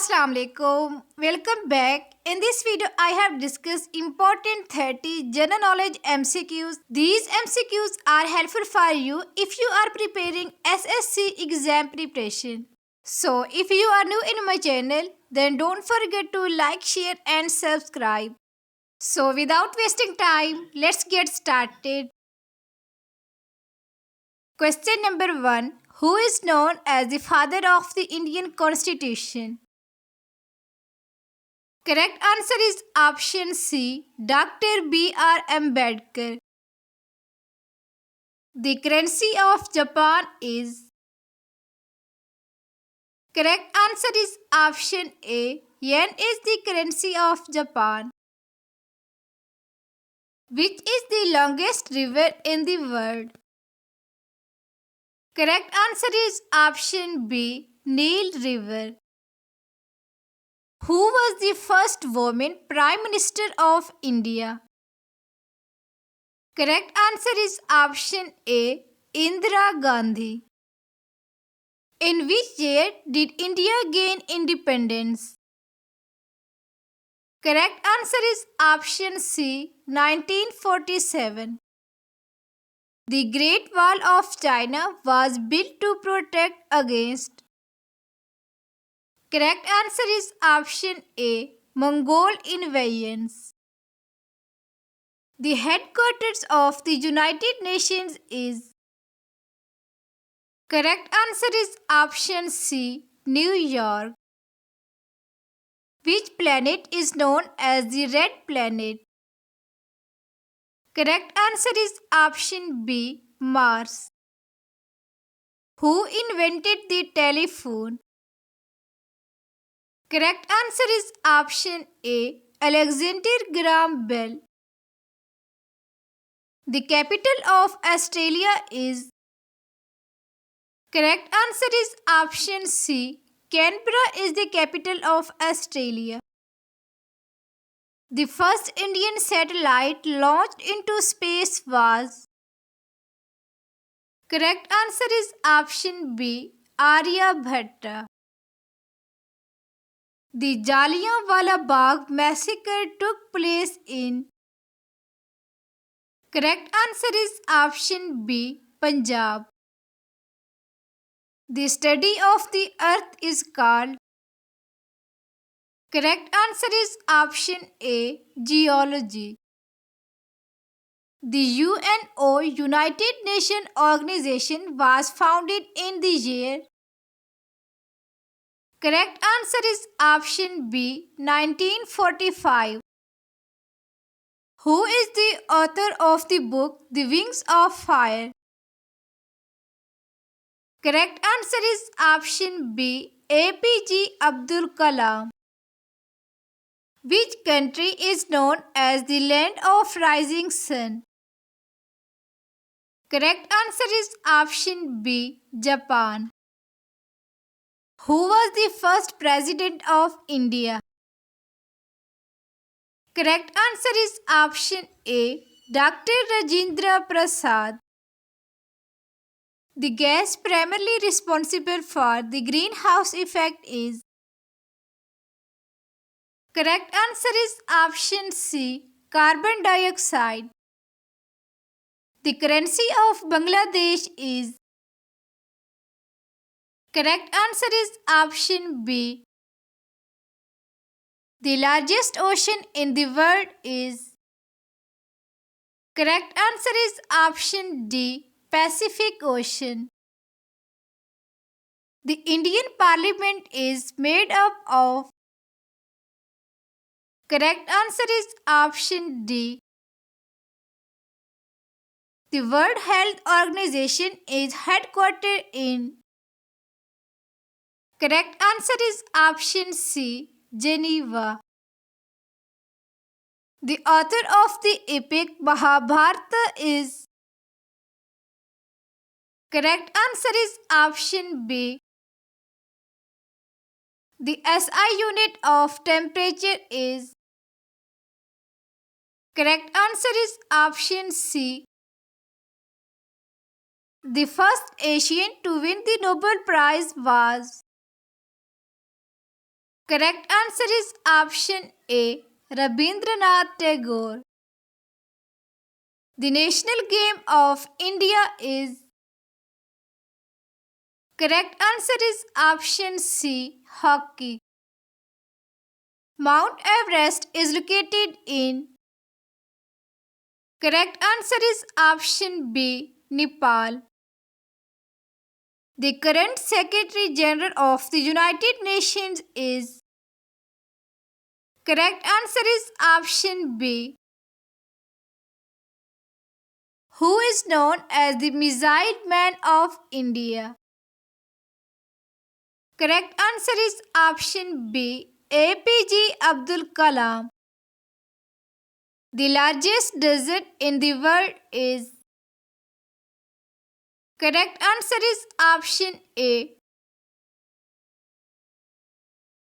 Assalamu alaikum. Welcome back. In this video, I have discussed important 30 general knowledge MCQs. These MCQs are helpful for you if you are preparing SSC exam preparation. So, if you are new in my channel, then don't forget to like, share and subscribe. So, without wasting time, let's get started. Question number 1. Who is known as the father of the Indian Constitution? Correct answer is option C, Dr. B.R. Ambedkar. The currency of Japan is. Correct answer is option A, yen is the currency of Japan. Which is the longest river in the world? Correct answer is option B, Nile River. Who was the first woman Prime Minister of India? Correct answer is option A, Indira Gandhi. In which year did India gain independence? Correct answer is option C, 1947. The Great Wall of China was built to protect against. Correct answer is option A, Mongol invasions. The headquarters of the United Nations is. Correct answer is option C, New York. Which planet is known as the red planet? Correct answer is option B, Mars. Who invented the telephone? Correct answer is option A, Alexander Graham Bell. The capital of Australia is. Correct answer is option C, Canberra is the capital of Australia. The first Indian satellite launched into space was. Correct answer is option B, Aryabhatta. The Jallianwala Bagh massacre took place in. Correct answer is option B, Punjab. The study of the earth is called. Correct answer is option A, geology. The UNO, United Nations Organization, was founded in the year. Correct answer is option B, 1945. Who is the author of the book The Wings of Fire? Correct answer is option B, APJ Abdul Kalam. Which country is known as the land of rising sun? Correct answer is option B, Japan. Who was the first president of India? Correct answer is option A, Dr. Rajendra Prasad. The gas primarily responsible for the greenhouse effect is. Correct answer is option C, carbon dioxide. The currency of Bangladesh is. Correct answer is option B. The largest ocean in the world is. Correct answer is option D, Pacific Ocean. The Indian Parliament is made up of. Correct answer is option D. The World Health Organization is headquartered in. Correct answer is option C, Geneva. The author of the epic Mahabharata is. Correct answer is option B. The SI unit of temperature is. Correct answer is option C. The first Asian to win the Nobel Prize was. Correct answer is option A. Rabindranath Tagore. The national game of India is. Correct answer is option C. Hockey. Mount Everest is located in. Correct answer is option B. Nepal. The current Secretary General of the United Nations is. Correct answer is option B. Who is known as the Missile Man of India? Correct answer is option B. APJ Abdul Kalam. The largest desert in the world is. Correct answer is option A.